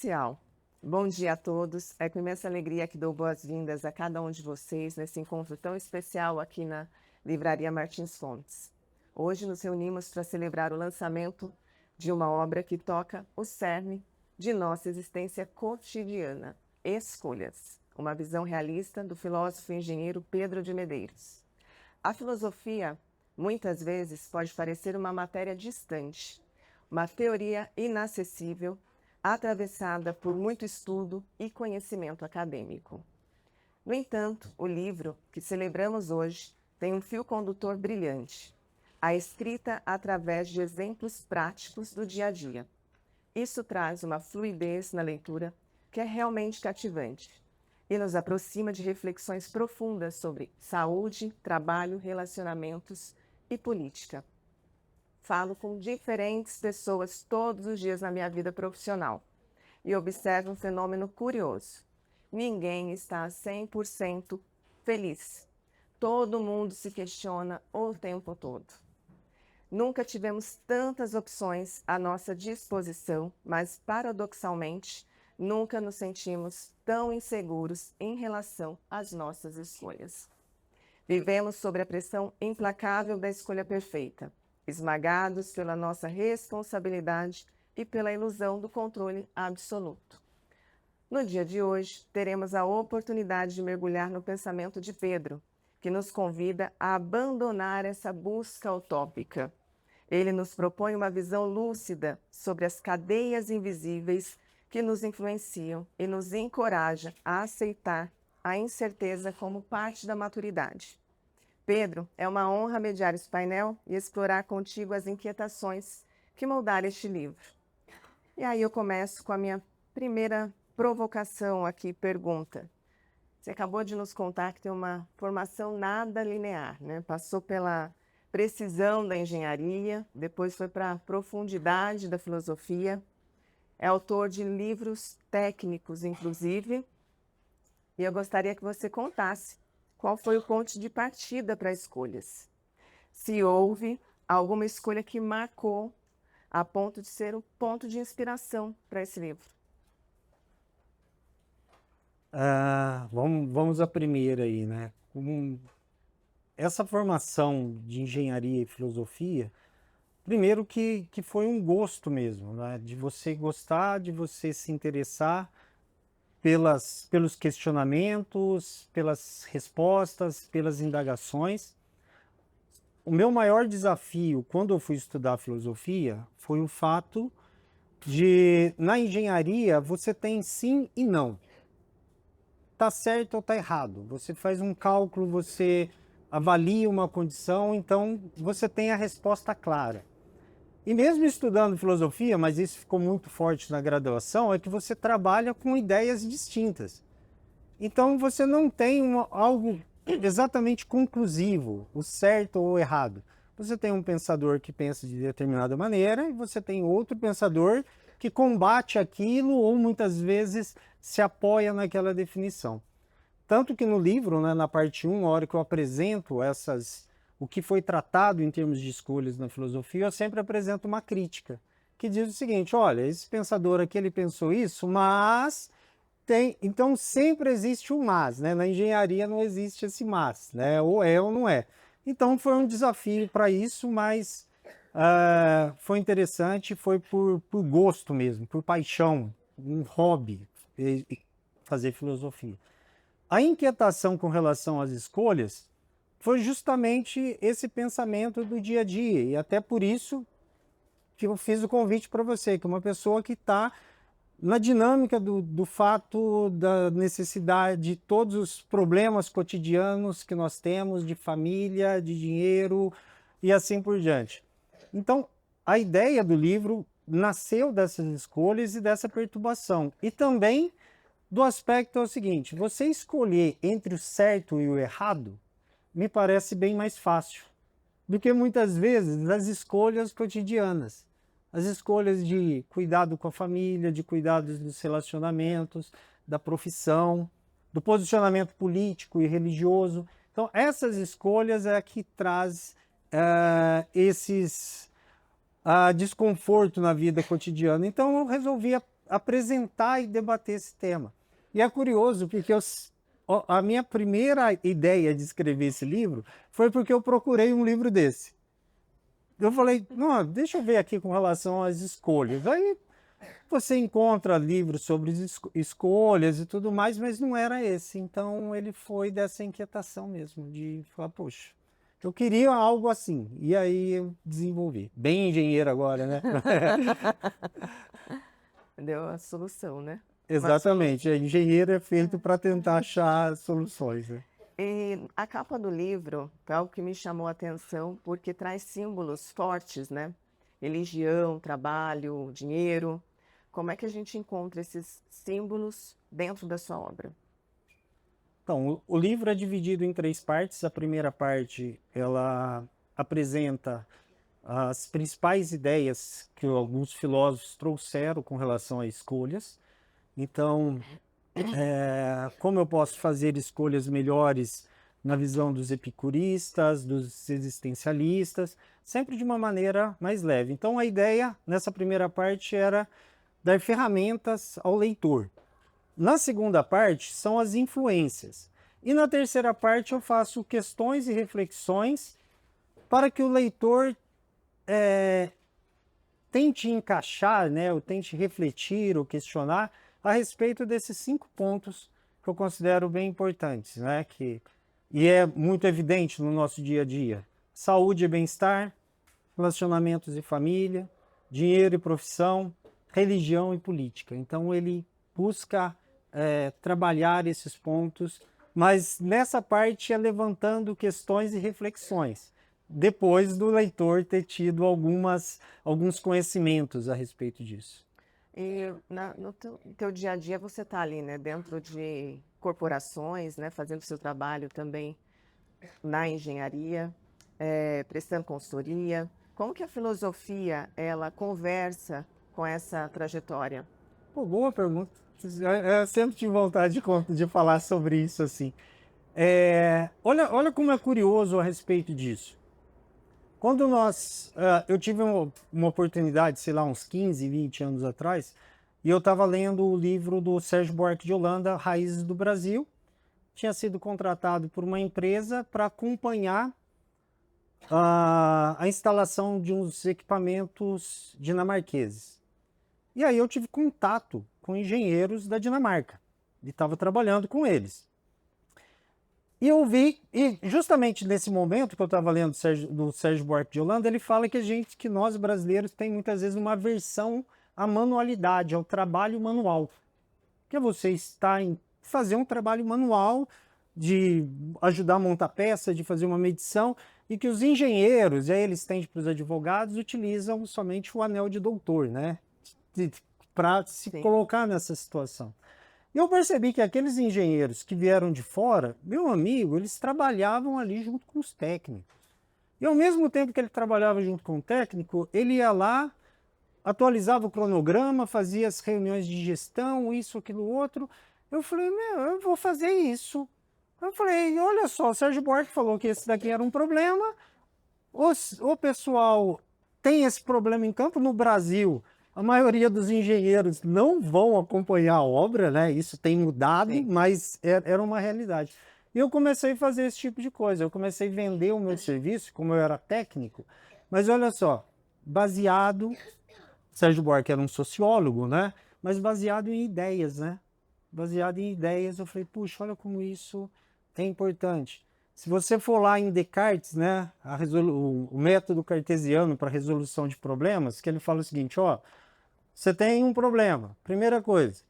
Especial. Bom dia a todos. É com imensa alegria que dou boas-vindas a cada um de vocês nesse encontro tão especial aqui na Livraria Martins Fontes. Hoje nos reunimos para celebrar o lançamento de uma obra que toca o cerne de nossa existência cotidiana, Escolhas, uma visão realista do filósofo e engenheiro Pedro de Medeiros. A filosofia, muitas vezes, pode parecer uma matéria distante, uma teoria inacessível, atravessada por muito estudo e conhecimento acadêmico. No entanto, o livro que celebramos hoje tem um fio condutor brilhante, a escrita através de exemplos práticos do dia a dia. Isso traz uma fluidez na leitura que é realmente cativante e nos aproxima de reflexões profundas sobre saúde, trabalho, relacionamentos e política. Falo com diferentes pessoas todos os dias na minha vida profissional e observo um fenômeno curioso. Ninguém está 100% feliz. Todo mundo se questiona o tempo todo. Nunca tivemos tantas opções à nossa disposição, mas, paradoxalmente, nunca nos sentimos tão inseguros em relação às nossas escolhas. Vivemos sob a pressão implacável da escolha perfeita, esmagados pela nossa responsabilidade e pela ilusão do controle absoluto. No dia de hoje, teremos a oportunidade de mergulhar no pensamento de Pedro, que nos convida a abandonar essa busca utópica. Ele nos propõe uma visão lúcida sobre as cadeias invisíveis que nos influenciam e nos encoraja a aceitar a incerteza como parte da maturidade. Pedro, é uma honra mediar esse painel e explorar contigo as inquietações que moldaram este livro. E aí eu começo com a minha primeira provocação aqui, pergunta. Você acabou de nos contar que tem uma formação nada linear, né? Passou pela precisão da engenharia, depois foi para a profundidade da filosofia, é autor de livros técnicos, inclusive, e eu gostaria que você contasse qual foi o ponto de partida para escolhas. Se houve alguma escolha que marcou a ponto de ser um ponto de inspiração para esse livro. Vamos à primeira aí, né? Essa formação de engenharia e filosofia, primeiro que foi um gosto mesmo, né? De você gostar, de você se interessar pelos questionamentos, pelas respostas, pelas indagações. O meu maior desafio quando eu fui estudar filosofia foi o fato de, na engenharia, você tem sim e não. Tá certo ou tá errado. Você faz um cálculo, você avalia uma condição, então você tem a resposta clara. E mesmo estudando filosofia, mas isso ficou muito forte na graduação, é que você trabalha com ideias distintas. Então você não tem algo exatamente conclusivo, o certo ou o errado. Você tem um pensador que pensa de determinada maneira e você tem outro pensador que combate aquilo ou muitas vezes se apoia naquela definição. Tanto que no livro, né, na parte 1, a hora que eu apresento o que foi tratado em termos de escolhas na filosofia, eu sempre apresento uma crítica, que diz o seguinte: olha, esse pensador aqui, ele pensou isso, mas então sempre existe um mas, né? Na engenharia não existe esse mas, né? Ou é ou não é. Então foi um desafio para isso, mas foi interessante, foi por gosto mesmo, por paixão, um hobby, fazer filosofia. A inquietação com relação às escolhas foi justamente esse pensamento do dia a dia, e até por isso que eu fiz o convite para você, que é uma pessoa que está na dinâmica do fato da necessidade de todos os problemas cotidianos que nós temos, de família, de dinheiro e assim por diante. Então, a ideia do livro nasceu dessas escolhas e dessa perturbação. E também do aspecto é o seguinte: você escolher entre o certo e o errado me parece bem mais fácil do que muitas vezes as escolhas cotidianas. As escolhas de cuidado com a família, de cuidado dos relacionamentos, da profissão, do posicionamento político e religioso. Então, essas escolhas é que traz esses desconforto na vida cotidiana. Então, eu resolvi apresentar e debater esse tema. E é curioso, porque a minha primeira ideia de escrever esse livro foi porque eu procurei um livro desse. Eu falei, não, deixa eu ver aqui com relação às escolhas. Aí você encontra livros sobre escolhas e tudo mais, mas não era esse. Então ele foi dessa inquietação mesmo, de falar, poxa, eu queria algo assim. E aí eu desenvolvi. Bem engenheiro agora, né? Deu a solução, né? Exatamente. A engenheiro é feito para tentar achar soluções, né? E a capa do livro foi algo que me chamou a atenção porque traz símbolos fortes, né? Religião, trabalho, dinheiro. Como é que a gente encontra esses símbolos dentro da sua obra? Então, o livro é dividido em 3 partes. A primeira parte, ela apresenta as principais ideias que alguns filósofos trouxeram com relação a escolhas. Então, como eu posso fazer escolhas melhores na visão dos epicuristas, dos existencialistas, sempre de uma maneira mais leve. Então, a ideia nessa primeira parte era dar ferramentas ao leitor. Na segunda parte, são as influências. E na terceira parte, eu faço questões e reflexões para que o leitor tente encaixar, né, ou tente refletir ou questionar a respeito desses 5 pontos que eu considero bem importantes, né, e é muito evidente no nosso dia a dia. Saúde e bem-estar, relacionamentos e família, dinheiro e profissão, religião e política. Então ele busca trabalhar esses pontos, mas nessa parte é levantando questões e reflexões, depois do leitor ter tido alguns conhecimentos a respeito disso. E no teu dia a dia você está ali, né, dentro de corporações, né, fazendo seu trabalho também na engenharia, prestando consultoria. Como que a filosofia ela conversa com essa trajetória? Pô, boa pergunta. Eu sempre tive vontade de falar sobre isso assim. Olha como é curioso a respeito disso. Quando eu tive uma oportunidade, sei lá, uns 15, 20 anos atrás, e eu estava lendo o livro do Sérgio Buarque de Holanda, Raízes do Brasil. Tinha sido contratado por uma empresa para acompanhar a instalação de uns equipamentos dinamarqueses. E aí eu tive contato com engenheiros da Dinamarca, e estava trabalhando com eles. E eu vi, e justamente nesse momento que eu estava lendo do Sérgio Buarque de Holanda, ele fala que nós brasileiros tem muitas vezes uma aversão à manualidade, ao trabalho manual. Que é você estar em fazer um trabalho manual, de ajudar a montar peça, de fazer uma medição, e que os engenheiros, e aí eles tendem para os advogados, utilizam somente o anel de doutor, né? Para se colocar nessa situação. E eu percebi que aqueles engenheiros que vieram de fora, meu amigo, eles trabalhavam ali junto com os técnicos. E ao mesmo tempo que ele trabalhava junto com o técnico, ele ia lá, atualizava o cronograma, fazia as reuniões de gestão, isso, aquilo, outro. Eu falei, meu, eu vou fazer isso. Eu falei, olha só, o Sérgio Buarque falou que esse daqui era um problema. O pessoal tem esse problema em campo no Brasil. A maioria dos engenheiros não vão acompanhar a obra, né? Isso tem mudado, sim, mas era uma realidade. E eu comecei a fazer esse tipo de coisa. Eu comecei a vender o meu serviço, como eu era técnico. Mas olha só, baseado... Sérgio Buarque era um sociólogo, né? Mas baseado em ideias, né? Baseado em ideias, eu falei, puxa, olha como isso é importante. Se você for lá em Descartes, né? O método cartesiano para resolução de problemas, que ele fala o seguinte, ó, você tem um problema. Primeira coisa,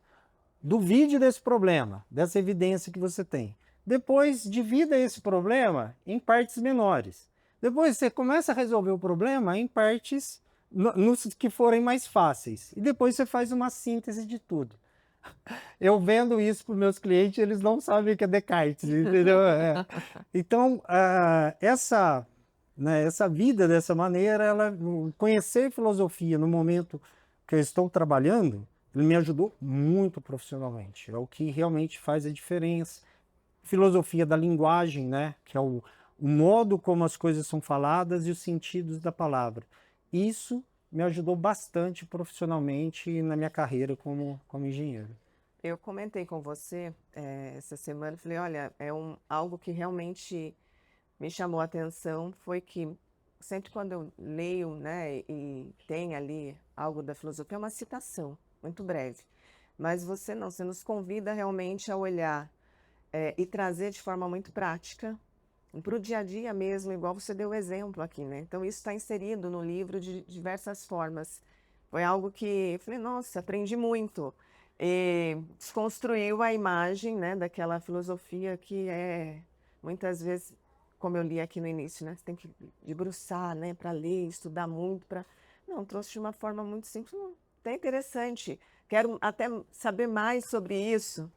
duvide desse problema, dessa evidência que você tem. Depois, divida esse problema em partes menores. Depois, você começa a resolver o problema em partes nos que forem mais fáceis. E depois você faz uma síntese de tudo. Eu vendo isso para os meus clientes, eles não sabem o que é Descartes, entendeu? Então, essa vida dessa maneira, conhecer filosofia no momento que eu estou trabalhando, ele me ajudou muito profissionalmente. É o que realmente faz a diferença. Filosofia da linguagem, né? Que é o modo como as coisas são faladas e os sentidos da palavra. Isso me ajudou bastante profissionalmente e na minha carreira como engenheiro. Eu comentei com você essa semana, falei, olha, algo que realmente me chamou a atenção foi que sempre quando eu leio, né, e tem ali algo da filosofia, é uma citação, muito breve. Mas você não, você nos convida realmente a olhar e trazer de forma muito prática, para o dia a dia mesmo, igual você deu o exemplo aqui, né? Então isso está inserido no livro de diversas formas. Foi algo que eu falei, nossa, aprendi muito. E desconstruiu a imagem, né, daquela filosofia que é, muitas vezes, como eu li aqui no início, né, você tem que debruçar, né, para ler, estudar muito, para... Não, trouxe de uma forma muito simples, até interessante. Quero até saber mais sobre isso.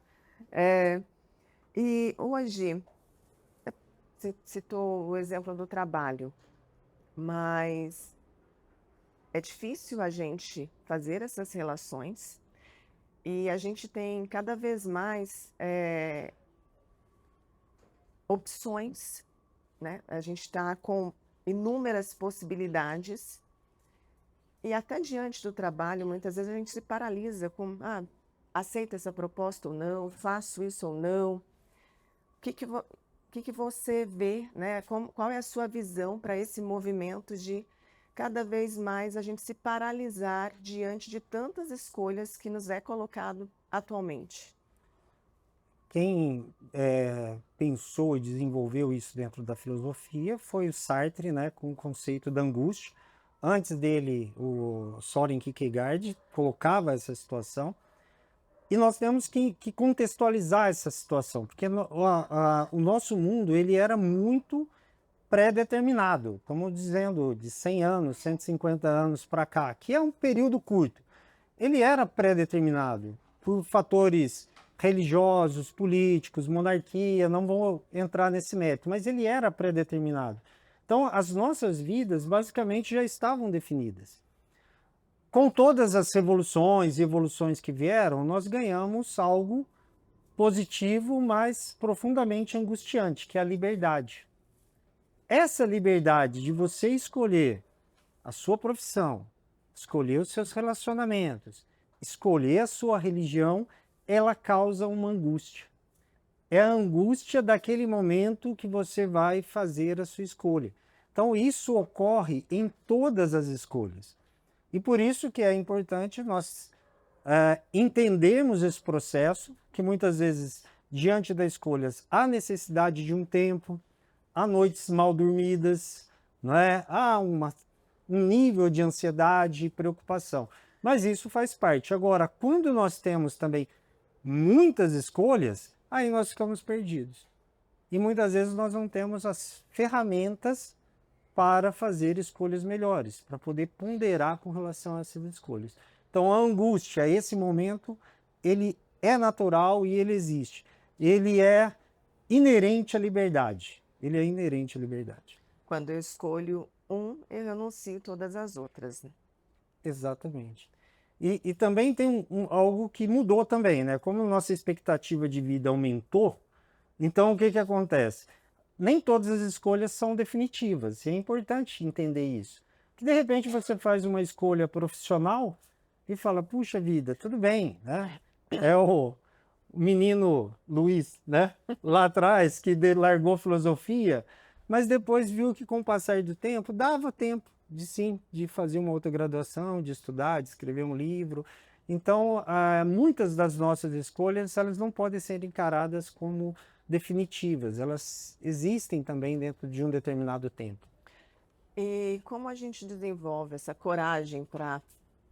É, e hoje, você citou o exemplo do trabalho, mas é difícil a gente fazer essas relações e a gente tem cada vez mais opções, né? A gente está com inúmeras possibilidades e até diante do trabalho, muitas vezes a gente se paralisa com, aceita essa proposta ou não, faço isso ou não. O que que você vê, né? Qual é a sua visão para esse movimento de cada vez mais a gente se paralisar diante de tantas escolhas que nos é colocado atualmente? Quem pensou e desenvolveu isso dentro da filosofia foi o Sartre, né, com o conceito da angústia. Antes dele, o Soren Kierkegaard colocava essa situação. E nós temos que contextualizar essa situação, porque o nosso mundo ele era muito pré-determinado, estamos dizendo de 100 anos, 150 anos para cá, que é um período curto. Ele era pré-determinado por fatores religiosos, políticos, monarquia, não vou entrar nesse mérito, mas ele era pré-determinado. Então, as nossas vidas basicamente já estavam definidas. Com todas as revoluções e evoluções que vieram, nós ganhamos algo positivo, mas profundamente angustiante, que é a liberdade. Essa liberdade de você escolher a sua profissão, escolher os seus relacionamentos, escolher a sua religião, ela causa uma angústia. É a angústia daquele momento que você vai fazer a sua escolha. Então isso ocorre em todas as escolhas. E por isso que é importante nós entendermos esse processo, que muitas vezes, diante das escolhas, há necessidade de um tempo, há noites mal dormidas, não é? Há um nível de ansiedade e preocupação. Mas isso faz parte. Agora, quando nós temos também muitas escolhas, aí nós ficamos perdidos. E muitas vezes nós não temos as ferramentas para fazer escolhas melhores, para poder ponderar com relação a essas escolhas. Então a angústia, esse momento, ele é natural e ele existe. Ele é inerente à liberdade. Ele é inerente à liberdade. Quando eu escolho eu renuncio todas as outras, né? Exatamente. E também tem algo que mudou também, né? Como a nossa expectativa de vida aumentou, então o que que acontece? Nem todas as escolhas são definitivas, e é importante entender isso. Que de repente você faz uma escolha profissional e fala, puxa vida, tudo bem, né? É o menino Luiz, né? Lá atrás, que largou filosofia, mas depois viu que com o passar do tempo, dava tempo de fazer uma outra graduação, de estudar, de escrever um livro. Então, muitas das nossas escolhas, elas não podem ser encaradas como definitivas, elas existem também dentro de um determinado tempo. E como a gente desenvolve essa coragem para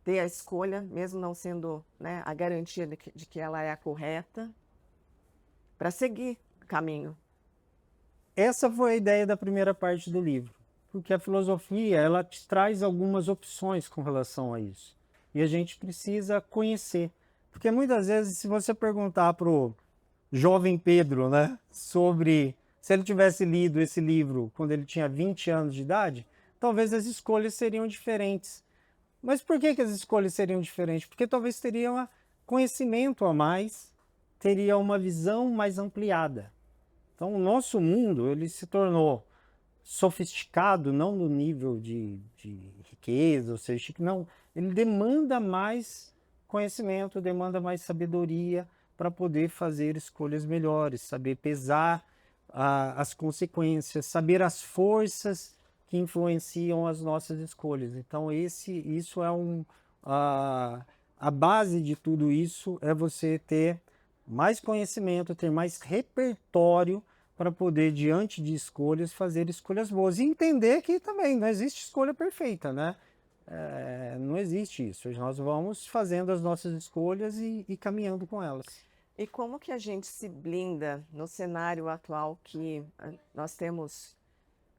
ter a escolha, mesmo não sendo, né, a garantia de que ela é a correta, para seguir o caminho? Essa foi a ideia da primeira parte do livro, porque a filosofia ela te traz algumas opções com relação a isso. E a gente precisa conhecer. Porque muitas vezes, se você perguntar para o jovem Pedro, né, sobre se ele tivesse lido esse livro quando ele tinha 20 anos de idade, talvez as escolhas seriam diferentes. Mas por que as escolhas seriam diferentes? Porque talvez teria um conhecimento a mais, teria uma visão mais ampliada. Então, o nosso mundo ele se tornou sofisticado, não no nível de riqueza, ou seja, chique, não, ele demanda mais conhecimento, demanda mais sabedoria para poder fazer escolhas melhores, saber pesar as consequências, saber as forças que influenciam as nossas escolhas. Então, isso é a base de tudo isso é você ter mais conhecimento, ter mais repertório para poder, diante de escolhas, fazer escolhas boas. E entender que também não existe escolha perfeita, né? Não existe isso. Nós vamos fazendo as nossas escolhas e caminhando com elas. E como que a gente se blinda no cenário atual que nós temos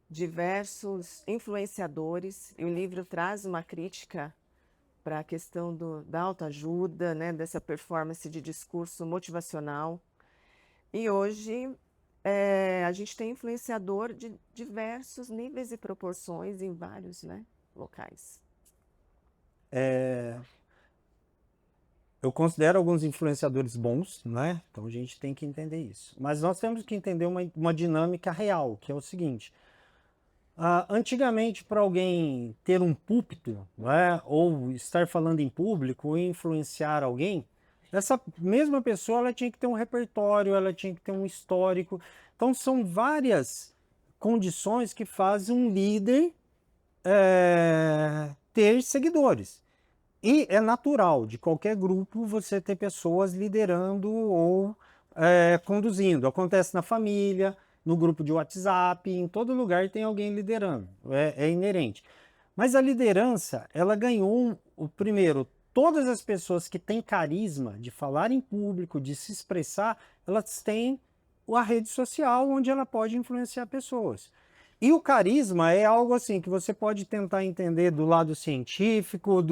diversos influenciadores, e o livro traz uma crítica para a questão da autoajuda, né, dessa performance de discurso motivacional. E hoje a gente tem influenciador de diversos níveis e proporções em vários, né, locais. Eu considero alguns influenciadores bons, né? Então a gente tem que entender isso. Mas nós temos que entender uma dinâmica real, que é o seguinte. Antigamente, para alguém ter um púlpito, né, ou estar falando em público, ou influenciar alguém, essa mesma pessoa ela tinha que ter um repertório, ela tinha que ter um histórico. Então são várias condições que fazem um líder ter seguidores. E é natural de qualquer grupo você ter pessoas liderando ou conduzindo. Acontece na família, no grupo de WhatsApp, em todo lugar tem alguém liderando. É inerente. Mas a liderança, ela ganhou, primeiro, todas as pessoas que têm carisma de falar em público, de se expressar, elas têm a rede social onde ela pode influenciar pessoas. E o carisma é algo assim que você pode tentar entender do lado científico,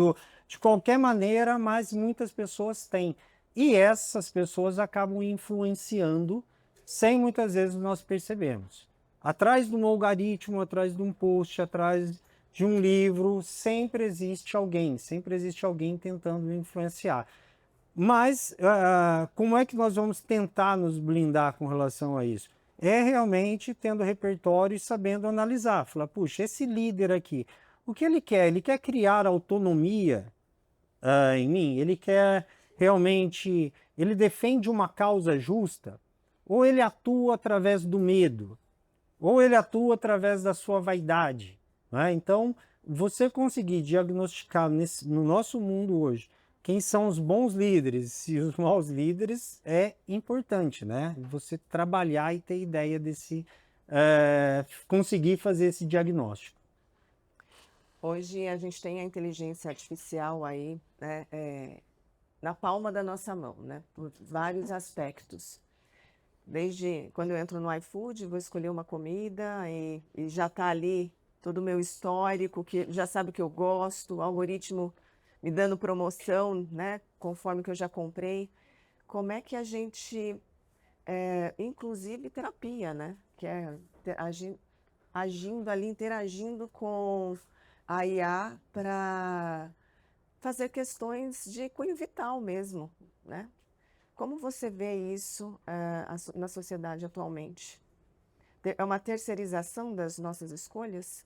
de qualquer maneira, mas muitas pessoas têm. E essas pessoas acabam influenciando sem muitas vezes nós percebemos. Atrás de um algoritmo, atrás de um post, atrás de um livro, sempre existe alguém tentando influenciar. Mas como é que nós vamos tentar nos blindar com relação a isso? É realmente tendo repertório e sabendo analisar. Falar, puxa, esse líder aqui, o que ele quer? Ele quer criar autonomia em mim? Ele quer realmente... Ele defende uma causa justa? Ou ele atua através do medo? Ou ele atua através da sua vaidade? Né? Então, você conseguir diagnosticar no nosso mundo hoje quem são os bons líderes e os maus líderes é importante, né? Você trabalhar e ter ideia desse... conseguir fazer esse diagnóstico. Hoje a gente tem a inteligência artificial aí, né, na palma da nossa mão, né, por vários aspectos. Desde quando eu entro no iFood, vou escolher uma comida e já está ali todo o meu histórico, que já sabe o que eu gosto, o algoritmo me dando promoção, né, conforme que eu já comprei. Como é que a gente, inclusive terapia, né, que é agindo ali, interagindo com a IA para fazer questões de cunho vital mesmo, né? Como você vê isso na sociedade atualmente? É uma terceirização das nossas escolhas?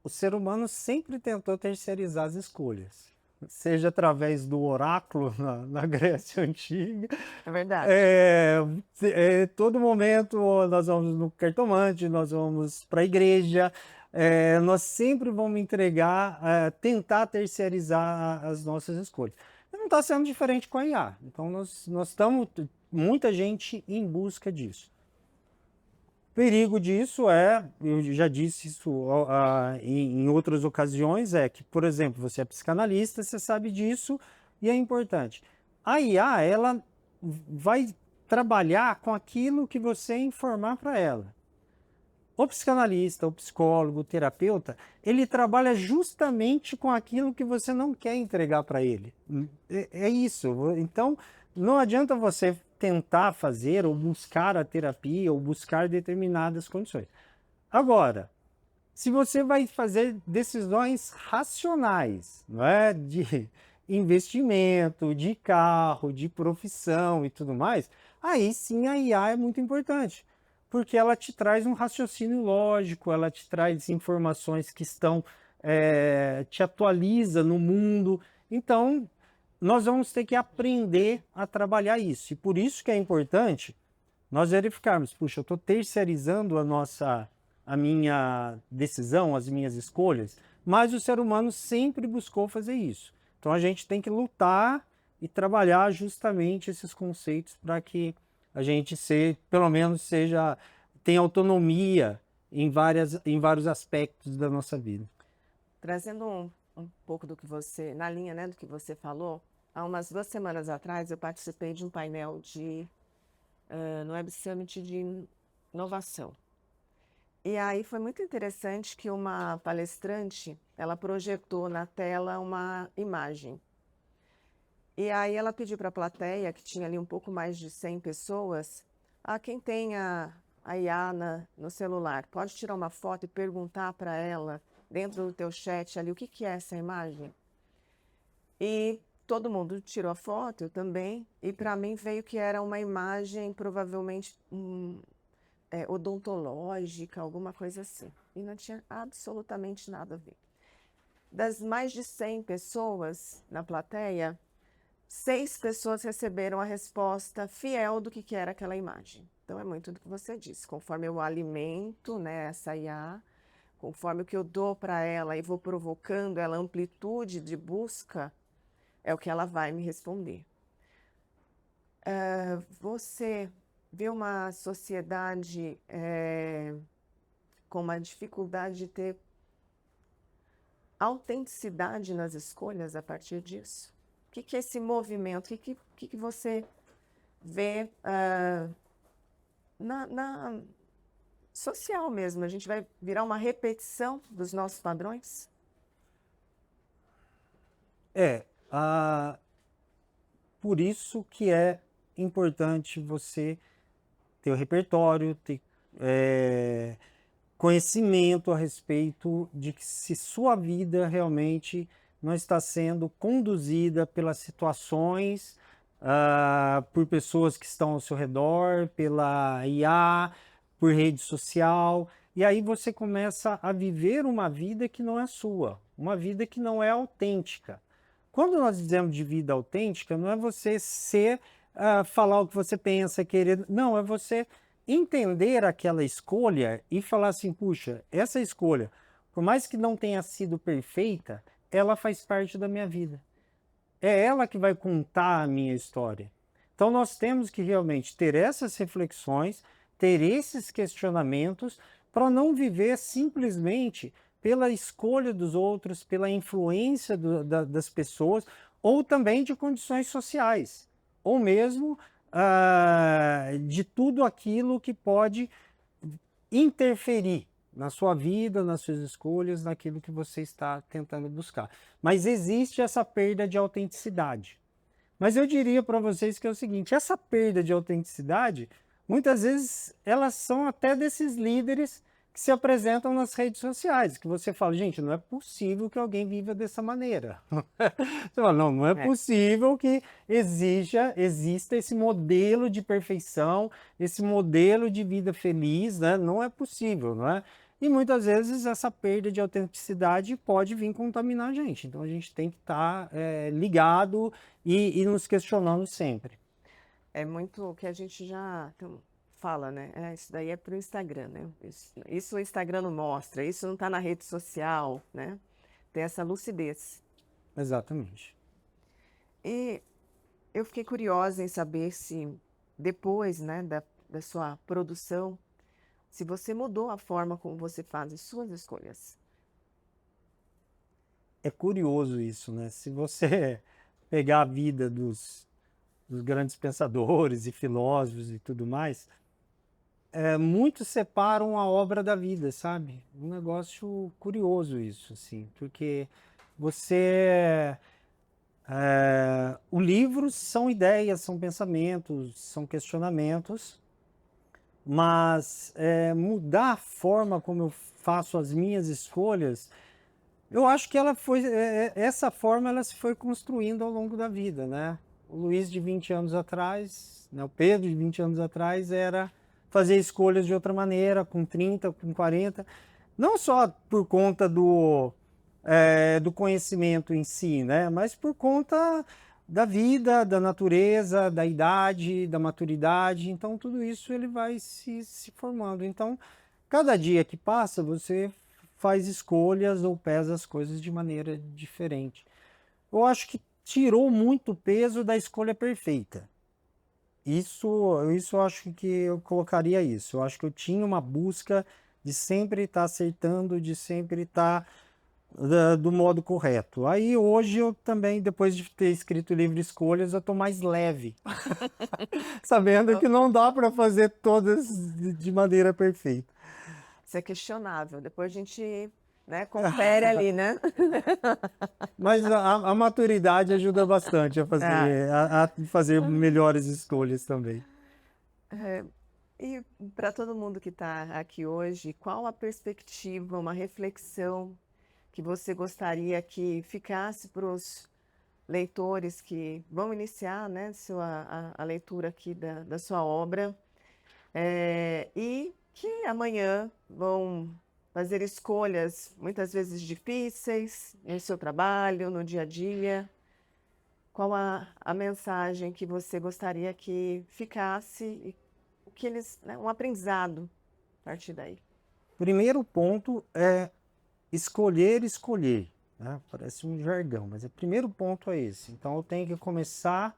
O ser humano sempre tentou terceirizar as escolhas, seja através do oráculo na Grécia Antiga. É verdade. Todo momento nós vamos no cartomante, nós vamos para a igreja, nós sempre vamos tentar terceirizar as nossas escolhas. Não está sendo diferente com a IA. Então nós estamos, muita gente em busca disso. O perigo disso eu já disse isso em outras ocasiões, é que, por exemplo, você é psicanalista, você sabe disso e é importante. A IA, ela vai trabalhar com aquilo que você informar para ela. O psicanalista, o psicólogo, o terapeuta, ele trabalha justamente com aquilo que você não quer entregar para ele. É isso. Então, não adianta você tentar fazer ou buscar a terapia ou buscar determinadas condições. Agora, se você vai fazer decisões racionais, não é? De investimento, de carro, de profissão e tudo mais, aí sim a IA é muito importante. porque ela te traz um raciocínio lógico, ela te traz informações que estão, te atualiza no mundo. Então, nós vamos ter que aprender a trabalhar isso. E por isso que é importante nós verificarmos, puxa, eu estou terceirizando a minha decisão, as minhas escolhas, mas o ser humano sempre buscou fazer isso. Então a gente tem que lutar e trabalhar justamente esses conceitos para que a gente pelo menos tenha autonomia em vários aspectos da nossa vida. Trazendo um pouco do que você, na linha, né, do que você falou, há umas 2 semanas atrás eu participei de um painel no Web Summit de inovação. E aí foi muito interessante que uma palestrante, ela projetou na tela uma imagem. E aí ela pediu para a plateia, que tinha ali um pouco mais de 100 pessoas, quem tem a IA no celular, pode tirar uma foto e perguntar para ela, dentro do teu chat ali, o que é essa imagem? E todo mundo tirou a foto, eu também, e para mim veio que era uma imagem provavelmente odontológica, alguma coisa assim. E não tinha absolutamente nada a ver. Das mais de 100 pessoas na plateia, 6 pessoas receberam a resposta fiel do que era aquela imagem. Então é muito do que você disse, conforme eu alimento, né, essa IA, conforme o que eu dou para ela e vou provocando ela amplitude de busca, é o que ela vai me responder. Você vê uma sociedade com uma dificuldade de ter autenticidade nas escolhas a partir disso? O que é esse movimento? O que você vê na social mesmo? A gente vai virar uma repetição dos nossos padrões? Por isso que é importante você ter o repertório, ter conhecimento a respeito de que se sua vida realmente não está sendo conduzida pelas situações, por pessoas que estão ao seu redor, pela IA, por rede social, e aí você começa a viver uma vida que não é sua, uma vida que não é autêntica. Quando nós dizemos de vida autêntica, não é você falar o que você pensa, querer, não, é você entender aquela escolha e falar assim, puxa, essa escolha, por mais que não tenha sido perfeita, ela faz parte da minha vida. É ela que vai contar a minha história. Então nós temos que realmente ter essas reflexões, ter esses questionamentos, para não viver simplesmente pela escolha dos outros, pela influência das pessoas, ou também de condições sociais, ou mesmo de tudo aquilo que pode interferir na sua vida, nas suas escolhas, naquilo que você está tentando buscar. Mas existe essa perda de autenticidade. Mas eu diria para vocês que é o seguinte, essa perda de autenticidade, muitas vezes, elas são até desses líderes que se apresentam nas redes sociais, que você fala, gente, não é possível que alguém viva dessa maneira. Você fala, não é possível que exista esse modelo de perfeição, esse modelo de vida feliz, né? Não é possível, não é? E muitas vezes essa perda de autenticidade pode vir contaminar a gente. Então a gente tem que estar ligado e nos questionando sempre. É muito o que a gente já fala, né? Isso daí é para o Instagram, né? Isso o Instagram não mostra, isso não está na rede social, né? Tem essa lucidez. Exatamente. E eu fiquei curiosa em saber se depois, né, da sua produção, se você mudou a forma como você faz as suas escolhas. É curioso isso, né? Se você pegar a vida dos grandes pensadores e filósofos e tudo mais, muitos separam a obra da vida, sabe? Um negócio curioso isso, assim, porque o livro são ideias, são pensamentos, são questionamentos, mas mudar a forma como eu faço as minhas escolhas, eu acho que essa forma ela se foi construindo ao longo da vida, né? O Luiz de 20 anos atrás, né, o Pedro de 20 anos atrás fazer escolhas de outra maneira, com 30, com 40. Não só por conta do conhecimento em si, né? Mas por conta da vida, da natureza, da idade, da maturidade. Então, tudo isso ele vai se formando. Então, cada dia que passa, você faz escolhas ou pesa as coisas de maneira diferente. Eu acho que tirou muito peso da escolha perfeita. Isso eu acho que eu colocaria isso. Eu acho que eu tinha uma busca de sempre estar acertando, de sempre estar do modo correto. Aí hoje eu também, depois de ter escrito o livro Escolhas, eu estou mais leve, sabendo que não dá para fazer todas de maneira perfeita. Isso é questionável. Depois a gente, né, confere ali, né? Mas a maturidade ajuda bastante a Ah, fazer, a fazer melhores escolhas também. e para todo mundo que está aqui hoje, qual a perspectiva, uma reflexão que você gostaria que ficasse para os leitores que vão iniciar, né, a leitura aqui da sua obra, e que amanhã vão fazer escolhas muitas vezes difíceis no seu trabalho, no dia a dia? Qual a mensagem que você gostaria que ficasse, e o que eles, né, um aprendizado a partir daí? Primeiro ponto é escolher, né? Parece um jargão, mas o primeiro ponto é esse. Então eu tenho que começar a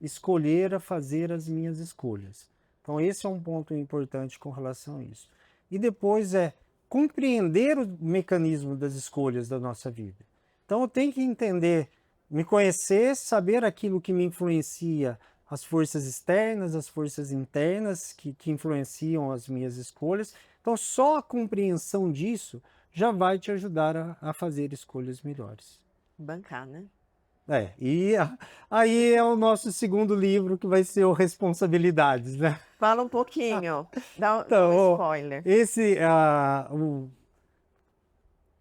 escolher, a fazer as minhas escolhas. Então esse é um ponto importante com relação a isso. E depois é compreender o mecanismo das escolhas da nossa vida. Então eu tenho que entender, me conhecer, saber aquilo que me influencia, as forças externas, as forças internas que influenciam as minhas escolhas. Então só a compreensão disso já vai te ajudar a fazer escolhas melhores. Bancar, né? Aí é o nosso segundo livro, que vai ser o Responsabilidades, né? Fala um pouquinho, dá um Então, spoiler. esse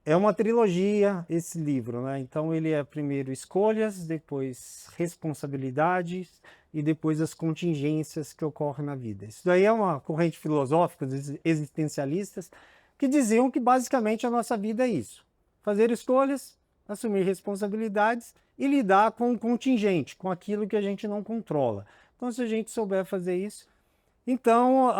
é uma trilogia, esse livro, né? Então ele é primeiro escolhas, depois responsabilidades e depois as contingências que ocorrem na vida. Isso daí é uma corrente filosófica dos existencialistas que diziam que basicamente a nossa vida é isso: fazer escolhas, assumir responsabilidades e lidar com o contingente, com aquilo que a gente não controla. Então, se a gente souber fazer isso, então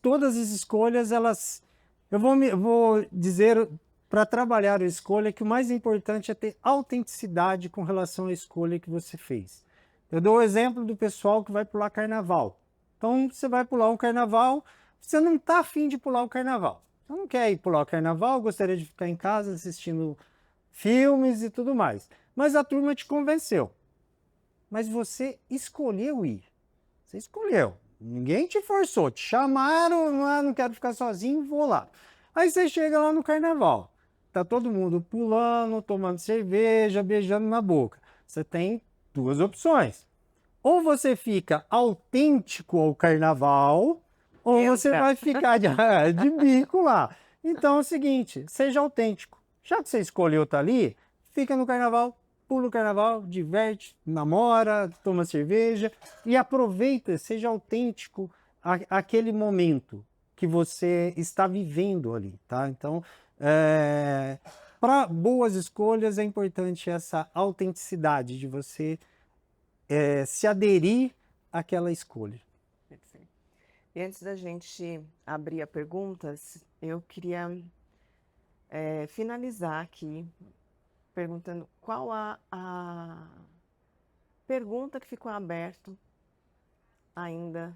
todas as escolhas, elas, vou dizer, para trabalhar a escolha, que o mais importante é ter autenticidade com relação à escolha que você fez. Eu dou o exemplo do pessoal que vai pular carnaval. Então, você vai pular um carnaval, você não está afim de pular o carnaval. Você não quer ir pular o carnaval, gostaria de ficar em casa assistindo filmes e tudo mais. Mas a turma te convenceu. Mas você escolheu ir. Você escolheu. Ninguém te forçou. Te chamaram, não quero ficar sozinho, vou lá. Aí você chega lá no carnaval. Tá todo mundo pulando, tomando cerveja, beijando na boca. Você tem duas opções. Ou você fica autêntico ao carnaval, ou você vai ficar de bico lá. Então é o seguinte, seja autêntico. Já que você escolheu estar ali, fica no carnaval, pula o carnaval, diverte, namora, toma cerveja e aproveita, seja autêntico aquele momento que você está vivendo ali, tá? Então, para boas escolhas é importante essa autenticidade de você se aderir àquela escolha. Perfeito. E antes da gente abrir a perguntas, eu queria finalizar aqui perguntando qual a pergunta que ficou aberta ainda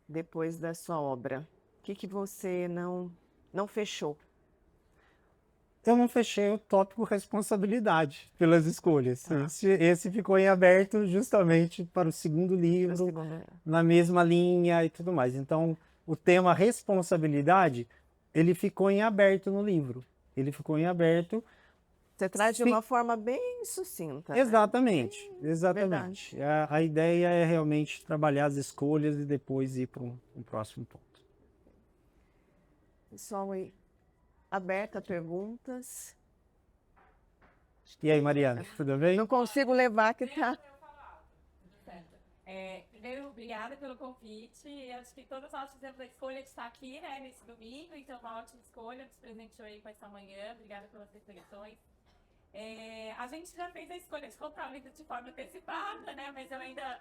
depois da sua obra. O que você não fechou? Eu não fechei o tópico responsabilidade pelas escolhas. Esse ficou em aberto justamente para o segundo livro, na mesma linha e tudo mais. Então, o tema responsabilidade, ele ficou em aberto no livro. Ele ficou em aberto. Você traz de uma forma bem sucinta. Exatamente, né? exatamente. A ideia é realmente trabalhar as escolhas e depois ir para um próximo ponto. Pessoal, aberta a perguntas. E aí, Mariana, tudo bem? Não consigo levar que tá. Primeiro, obrigada obrigada pelo convite. Acho que todos nós fizemos a escolha de estar aqui, né, nesse domingo, então uma ótima escolha, nos presenteou aí com essa manhã. Obrigada pelas reflexões. A gente já fez a escolha de comprar o livro de forma antecipada, né, mas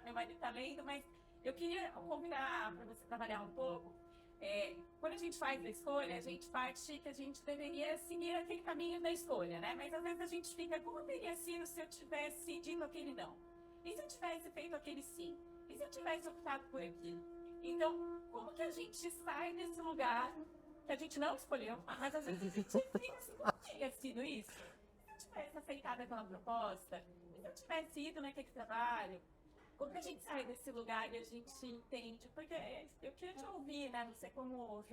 meu marido está lendo, mas eu queria convidar para você trabalhar um pouco. Quando a gente faz a escolha, a gente parte que a gente deveria seguir aquele caminho da escolha, né? Mas às vezes a gente fica, como teria sido se eu tivesse dito aquele não? E se eu tivesse feito aquele sim? E se eu tivesse optado por aquilo? Então, como que a gente sai desse lugar que a gente não escolheu, mas às vezes a gente fica assim, como teria sido isso? Se eu tivesse aceitado aquela proposta? Se eu tivesse ido naquele trabalho? Como que a gente sai desse lugar e a gente entende? Porque eu queria te ouvir, né? Você como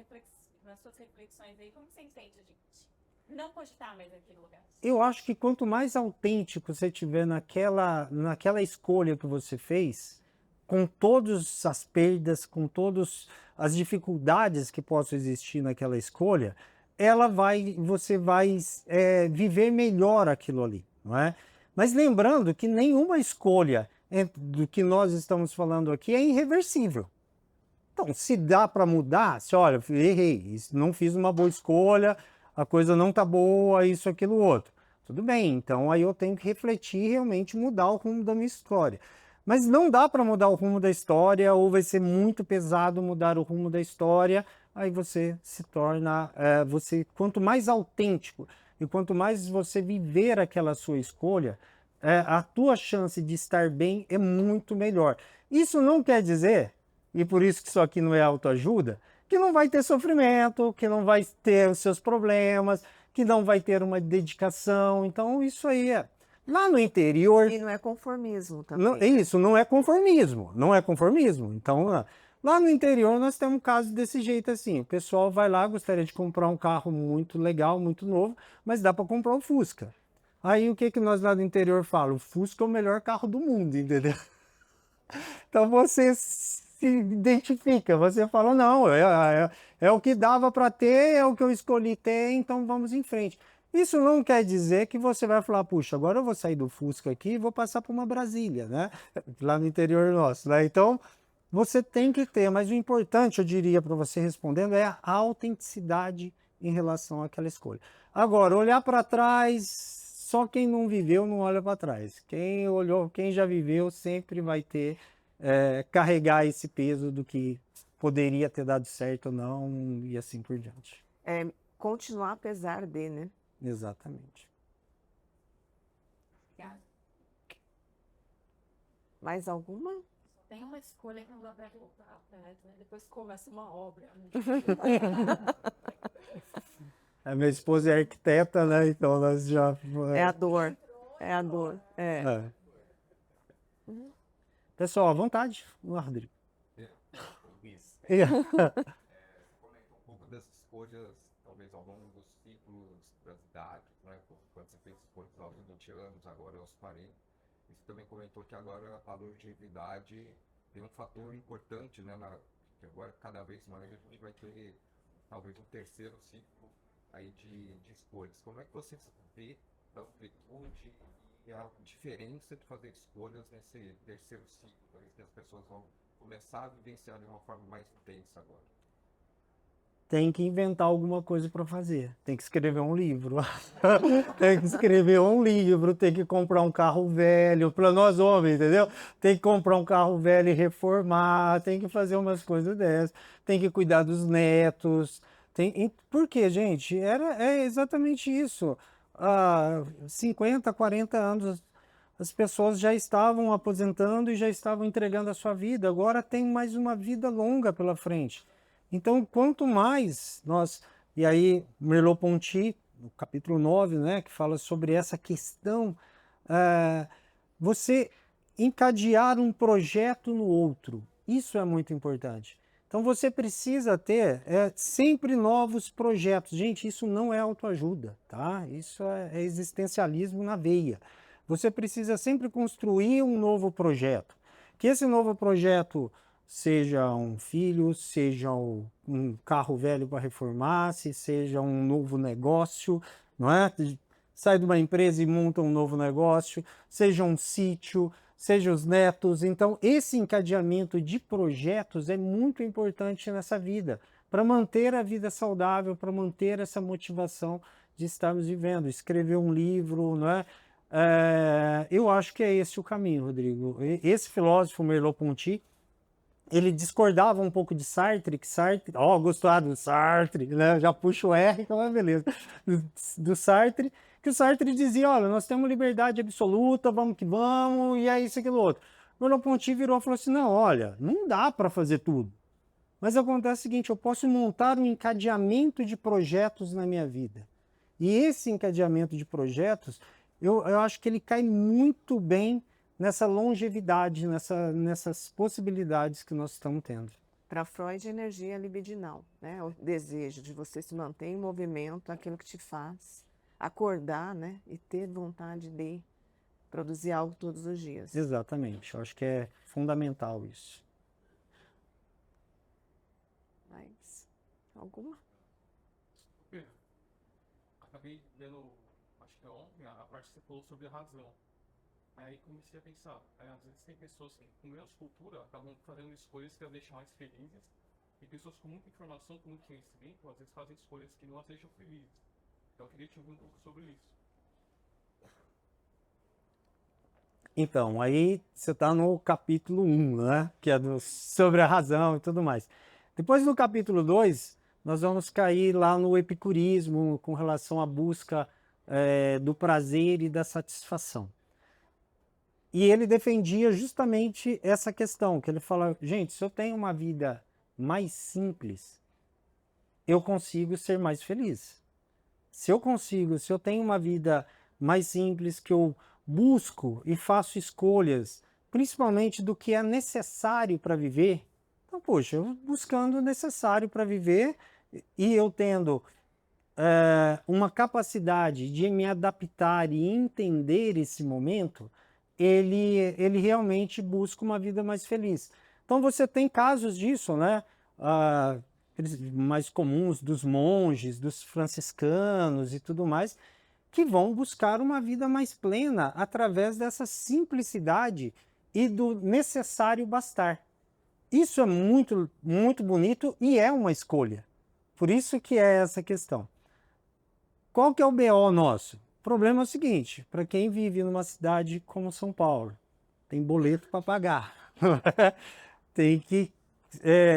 nas suas reflexões aí, como você entende a gente não cogitar mais aquele lugar? Eu acho que quanto mais autêntico você tiver naquela escolha que você fez, com todas as perdas, com todas as dificuldades que possam existir naquela escolha, você vai viver melhor aquilo ali, não é? Mas lembrando que nenhuma escolha do que nós estamos falando aqui é irreversível. Então, se dá para mudar, se olha, errei, não fiz uma boa escolha, a coisa não tá boa, isso, aquilo, outro. Tudo bem, então aí eu tenho que refletir e realmente mudar o rumo da minha história. Mas não dá para mudar o rumo da história, ou vai ser muito pesado mudar o rumo da história, aí você se torna, quanto mais autêntico e quanto mais você viver aquela sua escolha, a tua chance de estar bem é muito melhor. Isso não quer dizer, e por isso que isso aqui não é autoajuda, que não vai ter sofrimento, que não vai ter os seus problemas, que não vai ter uma dedicação. Então, isso aí lá no interior... E não é conformismo Não, também. isso não é conformismo, não é conformismo. Então, lá no interior nós temos um caso desse jeito assim. O pessoal vai lá, gostaria de comprar um carro muito legal, muito novo, mas dá para comprar um Fusca. Aí o que nós lá do interior falamos? O Fusca é o melhor carro do mundo, entendeu? Então você se identifica, você fala, não, é o que dava para ter, é o que eu escolhi ter, então vamos em frente. Isso não quer dizer que você vai falar, puxa, agora eu vou sair do Fusca aqui e vou passar para uma Brasília, né? Lá no interior nosso, né? Então, você tem que ter, mas o importante, eu diria para você respondendo, é a autenticidade em relação àquela escolha. Agora, olhar para trás, só quem não viveu não olha para trás. Quem olhou, quem já viveu sempre vai ter, carregar esse peso do que poderia ter dado certo ou não, e assim por diante. Continuar apesar de, né? Exatamente. Obrigada. Mais alguma? Tem uma escolha que não dá para voltar, né? Depois começa uma obra. A minha esposa é arquiteta, né? Então nós já... É a dor. É a dor. Pessoal, à vontade, Rodrigo. Comentou um pouco das escolhas, talvez ao longo dos ciclos das idades, né? Quando você fez escolhas aos 20 anos, agora aos 40. E você também comentou que agora a longevidade tem um fator importante, né? Que agora cada vez mais a gente vai ter talvez um terceiro ciclo aí de escolhas. Como é que você vê a amplitude e a diferença de fazer escolhas nesse terceiro ciclo, que as pessoas vão começar a vivenciar de uma forma mais intensa agora? Tem que inventar alguma coisa para fazer. Tem que escrever um livro. Tem que escrever um livro, tem que comprar um carro velho, para nós homens, entendeu? Tem que comprar um carro velho e reformar, tem que fazer umas coisas dessas, tem que cuidar dos netos. Por quê, gente? É exatamente isso. Há 50, 40 anos as pessoas já estavam aposentando e já estavam entregando a sua vida. Agora tem mais uma vida longa pela frente. Então, quanto mais nós... E aí, Merleau-Ponty, no capítulo 9, né, que fala sobre essa questão, você encadear um projeto no outro. Isso é muito importante. Então, você precisa ter sempre novos projetos. Gente, isso não é autoajuda, tá? Isso é existencialismo na veia. Você precisa sempre construir um novo projeto. Que esse novo projeto seja um filho, seja um carro velho para reformar, seja um novo negócio, não é? Sai de uma empresa e monta um novo negócio, seja um sítio, seja os netos. Então, esse encadeamento de projetos é muito importante nessa vida, para manter a vida saudável, para manter essa motivação de estarmos vivendo. Escrever um livro, não é? Eu acho que é esse o caminho, Rodrigo. Esse filósofo, Merleau-Ponty, ele discordava um pouco de Sartre, que Sartre, gostado do Sartre, né? Já puxa o R, então é beleza. Do Sartre, que o Sartre dizia, olha, nós temos liberdade absoluta, vamos que vamos, e é isso, aquilo outro. O Merleau-Ponty virou e falou assim, não, olha, não dá para fazer tudo. Mas acontece o seguinte, eu posso montar um encadeamento de projetos na minha vida. E esse encadeamento de projetos, eu acho que ele cai muito bem nessa longevidade, nessas possibilidades que nós estamos tendo. Para Freud, energia é libidinal, né? O desejo de você se manter em movimento, aquilo que te faz acordar, né? E ter vontade de produzir algo todos os dias. Exatamente, eu acho que é fundamental isso. Mas, alguma? Acabei vendo, acho que ontem, a parte que você falou sobre a razão. Aí comecei a pensar, às vezes tem pessoas que com menos cultura acabam fazendo escolhas que as deixam mais felizes, e pessoas com muita informação, com muito conhecimento, às vezes fazem escolhas que não as deixam felizes. Então eu queria te ouvir um pouco sobre isso. Então, aí você está no capítulo 1, né? Que é sobre a razão e tudo mais. Depois do capítulo 2, nós vamos cair lá no epicurismo com relação à busca do prazer e da satisfação. E ele defendia justamente essa questão, que ele fala, gente, se eu tenho uma vida mais simples, eu consigo ser mais feliz. Se eu tenho uma vida mais simples, que eu busco e faço escolhas, principalmente do que é necessário para viver, então, poxa, eu buscando o necessário para viver e eu tendo uma capacidade de me adaptar e entender esse momento, ele realmente busca uma vida mais feliz. Então você tem casos disso, né? Mais comuns dos monges, dos franciscanos e tudo mais, que vão buscar uma vida mais plena através dessa simplicidade e do necessário bastar. Isso é muito, muito bonito e é uma escolha. Por isso que é essa questão. Qual que é o BO nosso? O problema é o seguinte, para quem vive numa cidade como São Paulo, tem boleto para pagar, tem que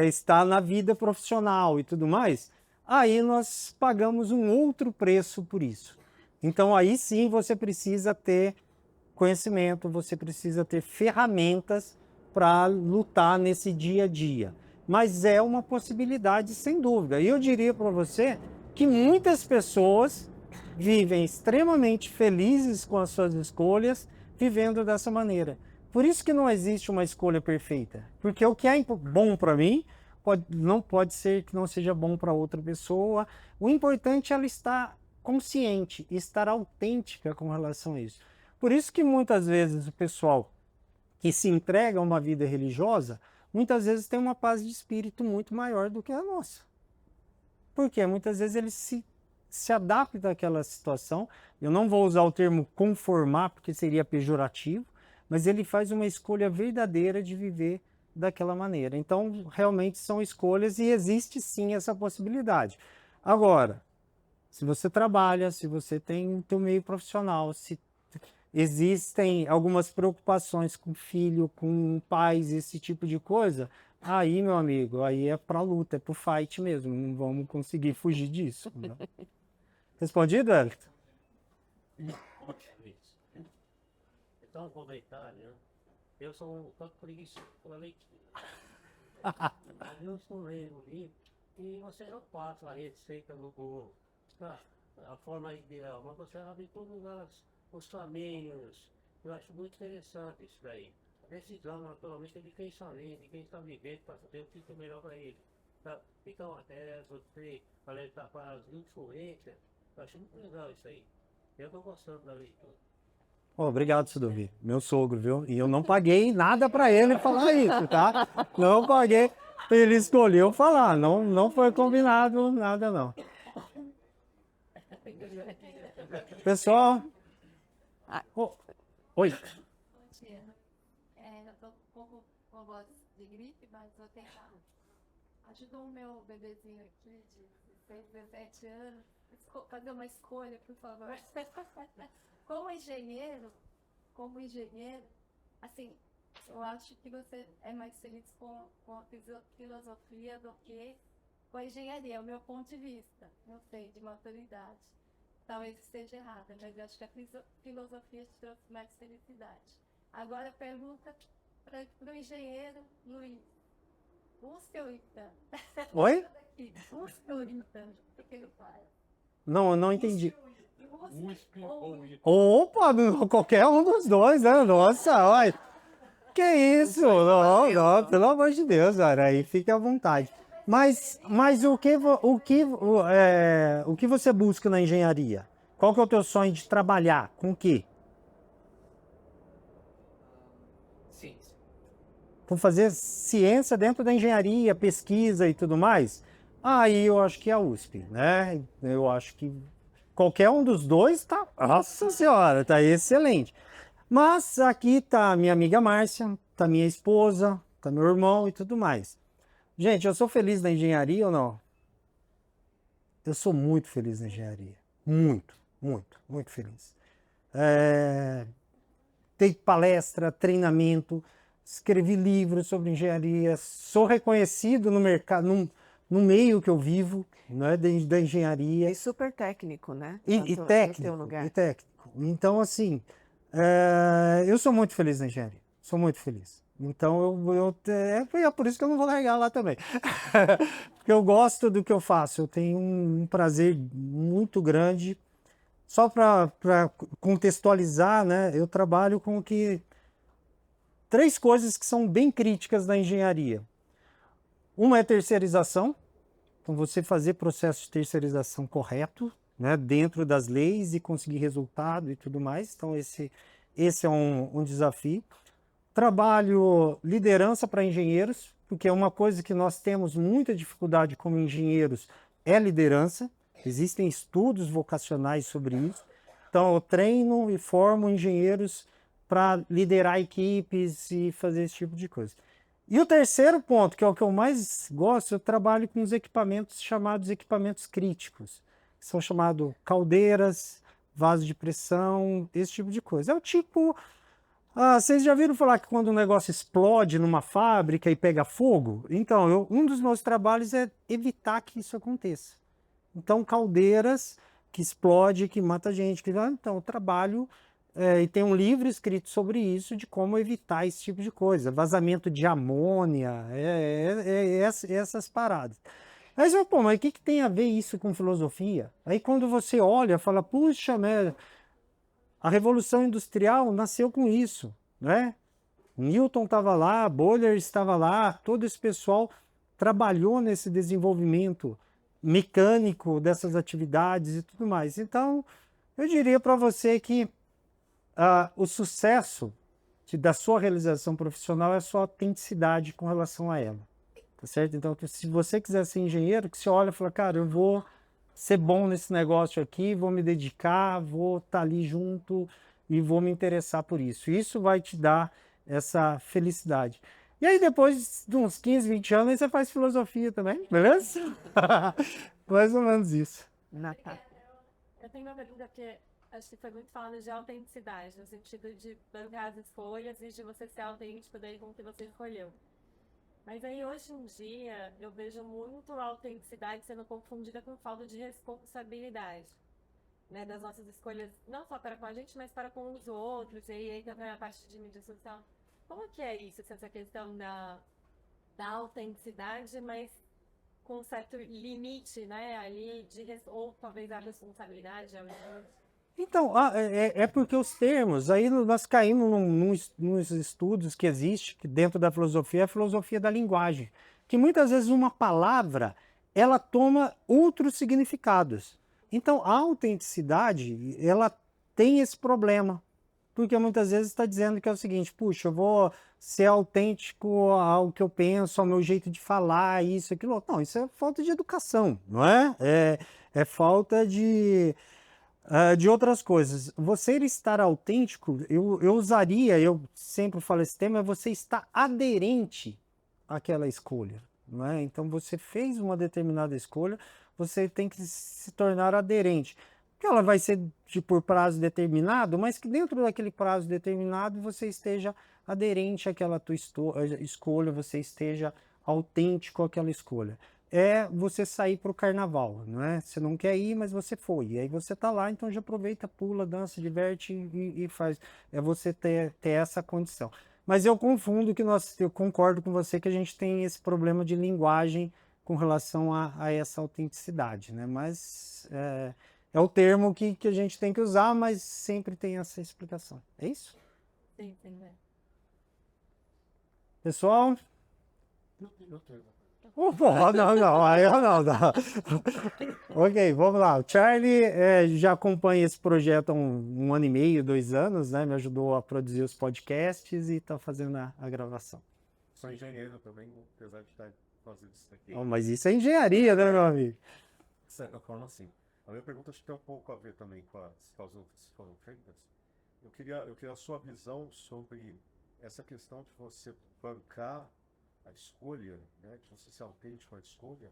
estar na vida profissional e tudo mais, aí nós pagamos um outro preço por isso. Então aí sim você precisa ter conhecimento, você precisa ter ferramentas para lutar nesse dia a dia. Mas é uma possibilidade, sem dúvida. E eu diria para você que muitas pessoas vivem extremamente felizes com as suas escolhas, vivendo dessa maneira. Por isso que não existe uma escolha perfeita. Porque o que é bom para mim não pode ser que não seja bom para outra pessoa. O importante é ela estar consciente, estar autêntica com relação a isso. Por isso que muitas vezes o pessoal que se entrega a uma vida religiosa, muitas vezes tem uma paz de espírito muito maior do que a nossa. Porque muitas vezes ele se adapta àquela situação. Eu não vou usar o termo conformar, porque seria pejorativo, mas ele faz uma escolha verdadeira de viver daquela maneira. Então, realmente são escolhas e existe sim essa possibilidade. Agora, se você trabalha, se você tem o teu meio profissional, se existem algumas preocupações com filho, com pais, esse tipo de coisa, aí, meu amigo, aí é pra luta, é pro fight mesmo, não vamos conseguir fugir disso. Né? Respondido, Elton? Então, aproveitar, né? Eu sou um tanto preguiçoso pela leitura. Eu estou lendo um livro e você não passa a receita no Google, tá? A forma ideal, mas você abre todos os caminhos. Eu acho muito interessante isso daí. A decisão, naturalmente, é de quem está lendo, de quem está vivendo, para saber o que é melhor para ele. Tá? Então, até você alertar para as influências, eu acho muito legal isso aí. Eu estou gostando da leitura. Obrigado, Sudovi. Meu sogro, viu? E eu não paguei nada para ele falar isso, tá? Não paguei. Ele escolheu falar. Não foi combinado nada, não. Pessoal. Oi. Bom dia. vou tentar. Ajuda o meu bebezinho aqui de 16, 17 anos. Fazer uma escolha, por favor. Como engenheiro, assim, eu acho que você é mais feliz com a filosofia do que com a engenharia, é o meu ponto de vista, não sei, de maturidade. Talvez esteja errada, mas eu acho que a filosofia te trouxe mais felicidade. Agora pergunta para o engenheiro Luiz. Busque o Ita. Oi? Busque o Ita. O que ele faz? Não entendi. USP ou ITA. Opa, qualquer um dos dois, né? Nossa, olha. Que isso? Não, pelo amor de Deus, cara, aí fique à vontade. Mas o que você busca na engenharia? Qual que é o teu sonho de trabalhar? Com o quê? Ciência. Com fazer ciência dentro da engenharia, pesquisa e tudo mais? Aí eu acho que é a USP, né? Eu acho que qualquer um dos dois tá, nossa senhora, tá excelente. Mas aqui tá minha amiga Márcia, tá minha esposa, tá meu irmão e tudo mais. Gente, eu sou feliz na engenharia ou não? Eu sou muito feliz na engenharia. Muito, muito, muito feliz. Dei palestra, treinamento, escrevi livros sobre engenharia, sou reconhecido no mercado, no meio que eu vivo, né, da engenharia. E super técnico, né? E Tanto no técnico, teu lugar. e técnico. Então, assim, eu sou muito feliz na engenharia. Sou muito feliz. Então, é por isso que eu não vou largar lá também. Porque eu gosto do que eu faço. Eu tenho um prazer muito grande. Só para contextualizar, né? Eu trabalho com três coisas que são bem críticas na engenharia. Uma é terceirização. Então, você fazer processo de terceirização correto, né, dentro das leis e conseguir resultado e tudo mais. Então, esse é um desafio. Trabalho liderança para engenheiros, porque é uma coisa que nós temos muita dificuldade como engenheiros, é liderança. Existem estudos vocacionais sobre isso. Então, eu treino e formo engenheiros para liderar equipes e fazer esse tipo de coisa. E o terceiro ponto, que é o que eu mais gosto, eu trabalho com os equipamentos chamados equipamentos críticos. Que são chamados caldeiras, vasos de pressão, esse tipo de coisa. É o tipo... vocês já viram falar que quando um negócio explode numa fábrica e pega fogo? Então, um dos meus trabalhos é evitar que isso aconteça. Então, caldeiras que explode, que mata gente. Então, eu trabalho e tem um livro escrito sobre isso, de como evitar esse tipo de coisa. Vazamento de amônia, essas paradas. Mas, mas o que tem a ver isso com filosofia? Aí quando você olha, fala, puxa, a Revolução Industrial nasceu com isso, né? Newton estava lá, Boiler estava lá, todo esse pessoal trabalhou nesse desenvolvimento mecânico dessas atividades e tudo mais. Então, eu diria para você que o sucesso da sua realização profissional é a sua autenticidade com relação a ela, tá certo? Então, se você quiser ser engenheiro, que você olha e fala, cara, eu vou ser bom nesse negócio aqui, vou me dedicar, vou estar ali junto e vou me interessar por isso. Isso vai te dar essa felicidade. E aí depois de uns 15, 20 anos, aí você faz filosofia também, beleza? Mais ou menos isso. Natália. Eu tenho uma pergunta que acho que foi muito falando de autenticidade, no sentido de bancar as escolhas e de você ser autêntico daí com o que você escolheu. Mas aí hoje em dia eu vejo muito a autenticidade sendo confundida com falta de responsabilidade, né, das nossas escolhas, não só para com a gente, mas para com os outros, e aí também a parte de mídia social. Como que é isso, essa questão da autenticidade, mas com um certo limite, né, ali, ou talvez a responsabilidade? Então, é porque os termos, aí nós caímos nos estudos que existem dentro da filosofia, a filosofia da linguagem, que muitas vezes uma palavra, ela toma outros significados. Então, a autenticidade, ela tem esse problema, porque muitas vezes está dizendo que é o seguinte, puxa, eu vou ser autêntico ao que eu penso, ao meu jeito de falar, isso, aquilo. Não, isso é falta de educação, não é? É falta de outras coisas. Você estar autêntico, eu usaria, eu sempre falo esse tema, é você estar aderente aquela escolha, não é? Então você fez uma determinada escolha, você tem que se tornar aderente. Que ela vai ser por prazo determinado, mas que dentro daquele prazo determinado você esteja aderente àquela tua escolha, você esteja autêntico àquela escolha. É você sair para o carnaval, não é? Você não quer ir, mas você foi. E aí você tá lá, então já aproveita, pula, dança, diverte e faz. É você ter essa condição. Mas eu confundo que eu concordo com você que a gente tem esse problema de linguagem com relação a essa autenticidade, né? Mas é o termo que a gente tem que usar, mas sempre tem essa explicação. É isso? Sim, sim, né? Pessoal? Porra, não, aí eu não. Ok, vamos lá. O Charlie já acompanha esse projeto há um ano e meio, 2 anos, né? Me ajudou a produzir os podcasts e está fazendo a gravação. Sou engenheiro também, apesar de estar fazendo isso aqui. Oh, mas isso é engenharia, né, meu amigo? De certa forma, sim. A minha pergunta acho que tem um pouco a ver também com as causas que foram feitas. Eu queria a sua visão sobre essa questão de você bancar a escolha, né, de você ser autêntico à escolha,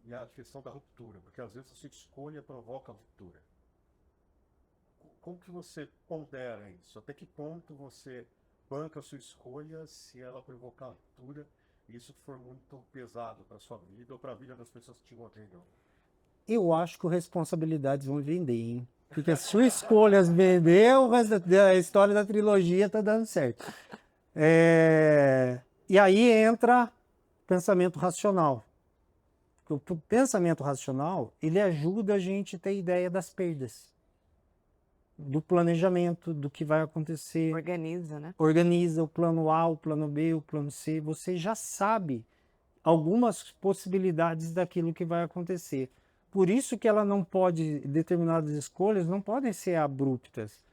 e a questão da ruptura, porque às vezes a sua escolha provoca a ruptura. Como que você pondera isso? Até que ponto você banca a sua escolha se ela provocar ruptura e isso for muito pesado para a sua vida ou para a vida das pessoas que te rodeiam? Eu acho que o responsabilidades vão vender, hein? Porque se o Escolhas vendeu, o resto da história da trilogia tá dando certo. E aí entra pensamento racional. O pensamento racional, ele ajuda a gente a ter ideia das perdas, do planejamento, do que vai acontecer. Organiza, né? Organiza o plano A, o plano B, o plano C. Você já sabe algumas possibilidades daquilo que vai acontecer. Por isso que ela não pode, determinadas escolhas não podem ser abruptas.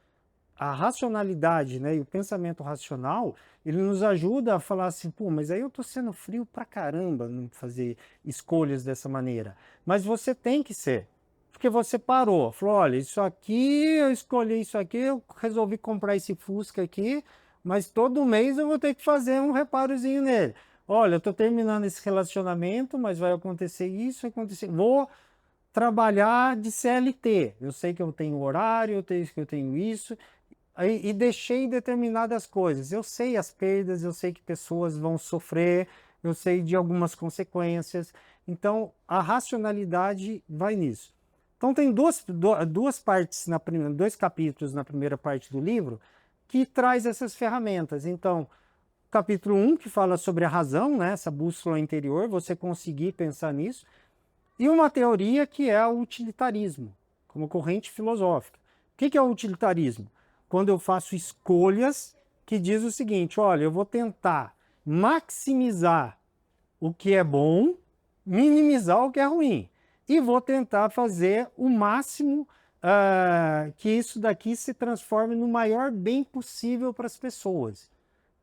A racionalidade, né, e o pensamento racional, ele nos ajuda a falar assim, pô, mas aí eu tô sendo frio pra caramba não fazer escolhas dessa maneira. Mas você tem que ser. Porque você parou, falou, olha, isso aqui, eu escolhi isso aqui, eu resolvi comprar esse Fusca aqui, mas todo mês eu vou ter que fazer um reparozinho nele. Olha, eu tô terminando esse relacionamento, mas vai acontecer isso, vai acontecer... Vou trabalhar de CLT. Eu sei que eu tenho horário, eu sei que eu tenho isso, e deixei determinadas coisas. Eu sei as perdas, eu sei que pessoas vão sofrer, eu sei de algumas consequências. Então, a racionalidade vai nisso. Então, tem duas partes, dois capítulos na primeira parte do livro, que traz essas ferramentas. Então, capítulo 1, que fala sobre a razão, né, essa bússola interior, você conseguir pensar nisso. E uma teoria que é o utilitarismo, como corrente filosófica. O que é o utilitarismo? Quando eu faço escolhas que diz o seguinte, olha, eu vou tentar maximizar o que é bom, minimizar o que é ruim. E vou tentar fazer o máximo que isso daqui se transforme no maior bem possível para as pessoas.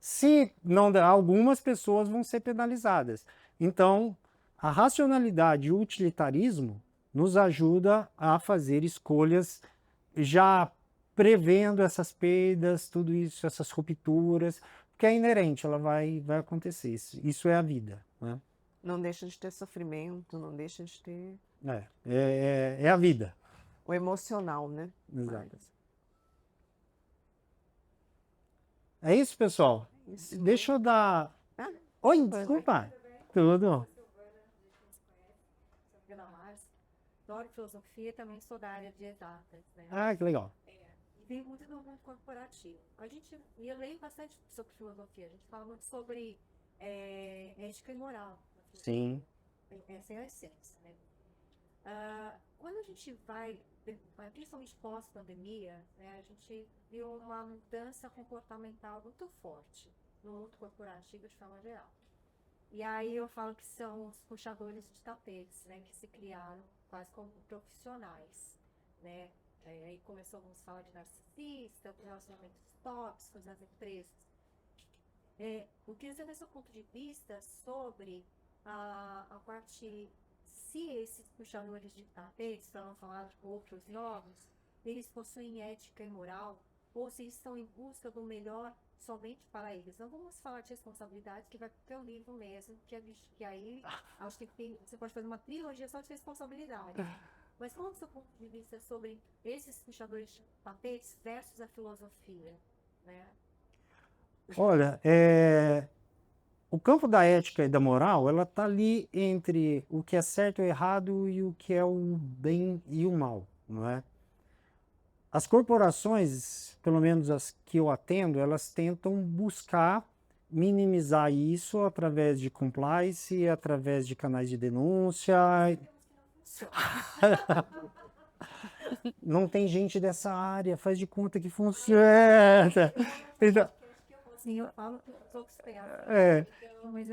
Se não der, algumas pessoas vão ser penalizadas. Então, a racionalidade e o utilitarismo nos ajuda a fazer escolhas já prevendo essas perdas, tudo isso, essas rupturas, porque é inerente, ela vai acontecer. Isso é a vida, né? Não deixa de ter sofrimento, não deixa de ter É a vida. o emocional, né? Exato. É isso, pessoal? Isso. Deixa eu dar... Ah, Oi, desculpa. Tudo. Adoro filosofia, também sou da área de exatas, né? Ah, que legal. E vem muito do mundo corporativo. Eu leio bastante sobre filosofia, a gente fala muito sobre ética e moral. Sim. Essa é a essência, né? Quando a gente vai principalmente pós-pandemia, né, a gente viu uma mudança comportamental muito forte no mundo corporativo de forma geral. E aí eu falo que são os puxadores de tapetes, né, que se criaram quase como profissionais, né? Aí começamos a falar de narcisista, relacionamentos tóxicos nas empresas. Eu queria saber seu ponto de vista sobre a parte, se esses puxadores de tapetes, para não falar de outros jogos, eles possuem ética e moral, ou se estão em busca do melhor somente para eles. Não vamos falar de responsabilidade, que vai para o teu livro mesmo, que aí acho que você pode fazer uma trilogia só de responsabilidade. Mas qual é o seu ponto de vista sobre esses puxadores de tapetes versus a filosofia, né? Olha, o campo da ética e da moral, ela está ali entre o que é certo ou errado e o que é o bem e o mal, não é? As corporações, pelo menos as que eu atendo, elas tentam buscar minimizar isso através de compliance, através de canais de denúncia. Não tem gente dessa área, faz de conta que funciona. Então, Assim, eu falo que os outros pensam. Mas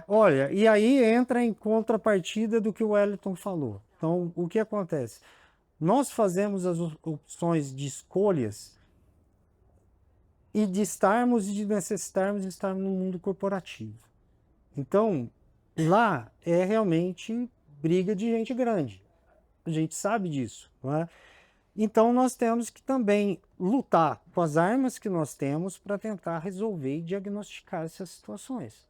olha, e aí entra em contrapartida do que o Wellington falou. Então, o que acontece? Nós fazemos as opções de escolhas e de estarmos e de necessitarmos de estar no mundo corporativo. Então, lá é realmente briga de gente grande. A gente sabe disso, não é? Então, nós temos que também lutar com as armas que nós temos para tentar resolver e diagnosticar essas situações.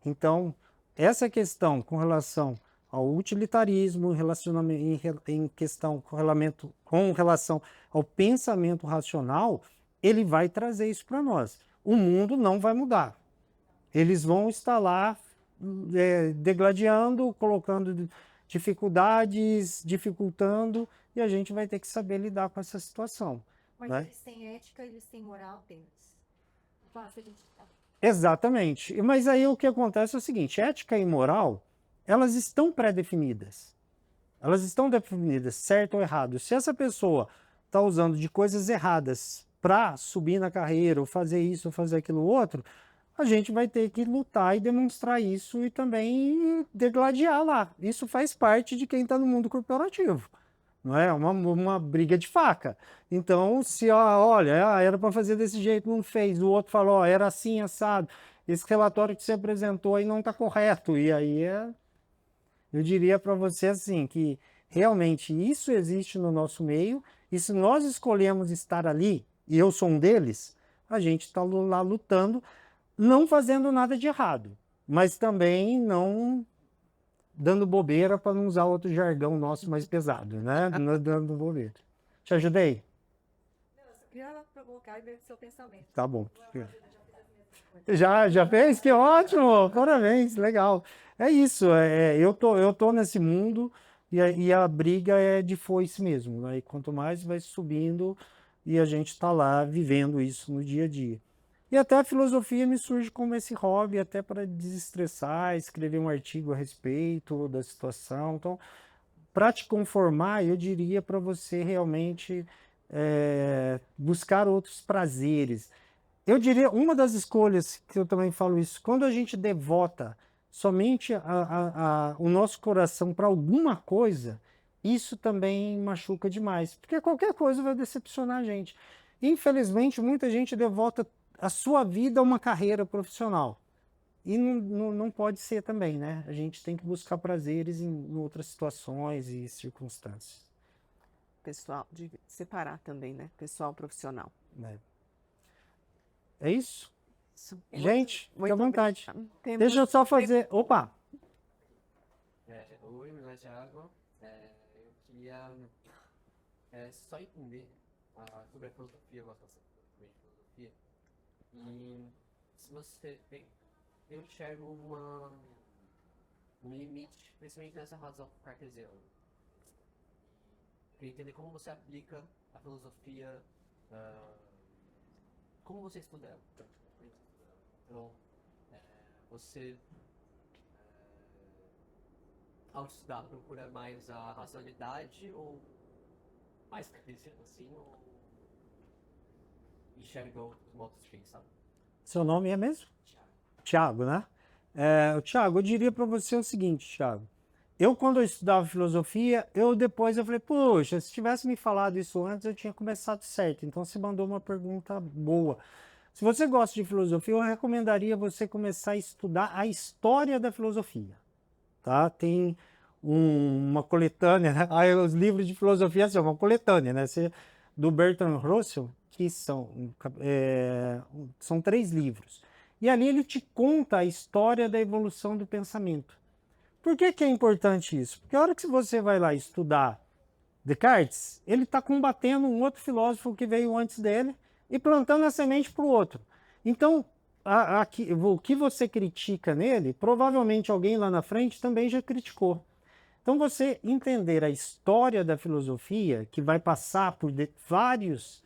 Então, essa questão com relação ao utilitarismo, em questão com relação ao pensamento racional, ele vai trazer isso para nós. O mundo não vai mudar. Eles vão estar lá degladiando, colocando dificuldades, dificultando, e a gente vai ter que saber lidar com essa situação. Mas né? eles têm ética, eles têm moral deles. Exatamente. Mas aí o que acontece é o seguinte, ética e moral, elas estão pré-definidas. Elas estão definidas, certo ou errado. Se essa pessoa está usando de coisas erradas para subir na carreira, ou fazer isso, ou fazer aquilo outro, a gente vai ter que lutar e demonstrar isso e também degladiar lá. Isso faz parte de quem está no mundo corporativo. Não é uma briga de faca. Então, se olha, era para fazer desse jeito, não fez, o outro falou, era assim, assado, esse relatório que você apresentou aí não está correto. E aí eu diria para você assim, que realmente isso existe no nosso meio, e se nós escolhemos estar ali, e eu sou um deles, a gente está lá lutando, não fazendo nada de errado, mas também não dando bobeira, para não usar outro jargão nosso mais pesado, né? Não dando bobeira. Te ajudei? Não, eu só queria provocar e ver o seu pensamento. Tá bom. Já fez? Que ótimo! Parabéns, legal. É isso, eu tô nesse mundo e a briga é de foice mesmo, né? E quanto mais vai subindo e a gente está lá vivendo isso no dia a dia. E até a filosofia me surge como esse hobby, até para desestressar, escrever um artigo a respeito da situação. Então, para te conformar, eu diria para você realmente buscar outros prazeres. Eu diria, uma das escolhas, que eu também falo isso, quando a gente devota somente o nosso coração para alguma coisa, isso também machuca demais, porque qualquer coisa vai decepcionar a gente. Infelizmente, muita gente devota a sua vida a uma carreira profissional. E não pode ser também, né? A gente tem que buscar prazeres em outras situações e circunstâncias. Pessoal, de separar também, né? Pessoal profissional. É isso? Isso. Gente, fique à vontade. Temos- Deixa eu só fazer... Opa! Oi, meu nome é Thiago. Eu queria só entender sobre a filosofia, uma situação de filosofia. E se você tem, eu enxergo um limite, principalmente nessa razão cartesiana. Queria entender como você aplica a filosofia, como você estuda ela. Então, você, ao estudar, procura mais a racionalidade ou mais cartesiano assim, ou enxerga outros modos de pensar? Seu nome é mesmo? Tiago, né? Tiago, eu diria para você o seguinte, Tiago. Quando eu estudava filosofia, depois eu falei, poxa, se tivesse me falado isso antes, eu tinha começado certo. Então, você mandou uma pergunta boa. Se você gosta de filosofia, eu recomendaria você começar a estudar a história da filosofia. Tá? Tem uma coletânea, né? Os livros de filosofia são uma coletânea, né? Do Bertrand Russell, que são 3 livros. E ali ele te conta a história da evolução do pensamento. Por que que é importante isso? Porque a hora que você vai lá estudar Descartes, ele está combatendo um outro filósofo que veio antes dele e plantando a semente para o outro. Então, o que você critica nele, provavelmente alguém lá na frente também já criticou. Então, você entender a história da filosofia, que vai passar por vários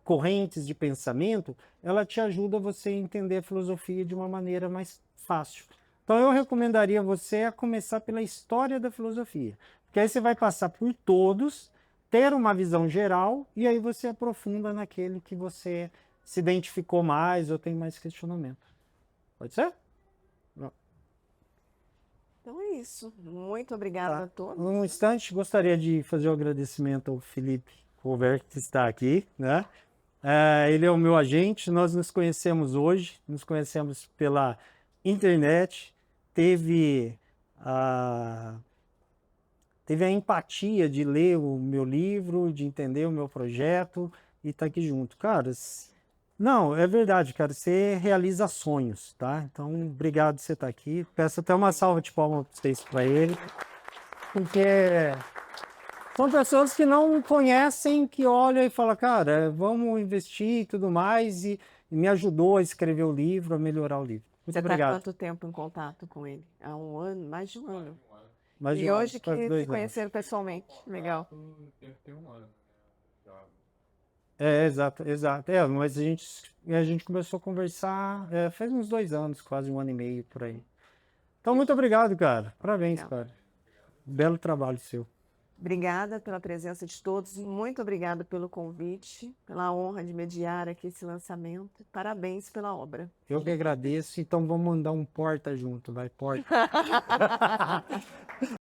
correntes de pensamento, ela te ajuda você a entender a filosofia de uma maneira mais fácil. Então, eu recomendaria você a começar pela história da filosofia, porque aí você vai passar por todos, ter uma visão geral, e aí você aprofunda naquele que você se identificou mais ou tem mais questionamento. Pode ser? Então é isso. Muito obrigada a todos. Um instante, gostaria de fazer um agradecimento ao Felipe Colbert, que está aqui, né? Ele é o meu agente, nós nos conhecemos hoje, nos conhecemos pela internet, teve a empatia de ler o meu livro, de entender o meu projeto e estar aqui junto. Cara, não, é verdade, cara, você realiza sonhos, tá? Então, obrigado por você estar aqui. Peço até uma salva de palmas para ele, porque são pessoas que não conhecem, que olham e falam, cara, vamos investir e tudo mais, e me ajudou a escrever o livro, a melhorar o livro. Muito Você está obrigado. quanto tempo em contato com ele? Há um ano, mais de um ano. Mais de E um hoje ano, que quase 2 se anos. conheceram pessoalmente. Legal. Tem um ano, né? Já. Exato. Mas a gente começou a conversar faz uns 2 anos, quase 1 ano e meio, por aí. Então, muito obrigado, cara. Parabéns, Legal. cara. Belo trabalho seu. Obrigada pela presença de todos. Muito obrigada pelo convite, pela honra de mediar aqui esse lançamento. Parabéns pela obra. Eu que agradeço. Então, vamos mandar um porta junto, vai, porta.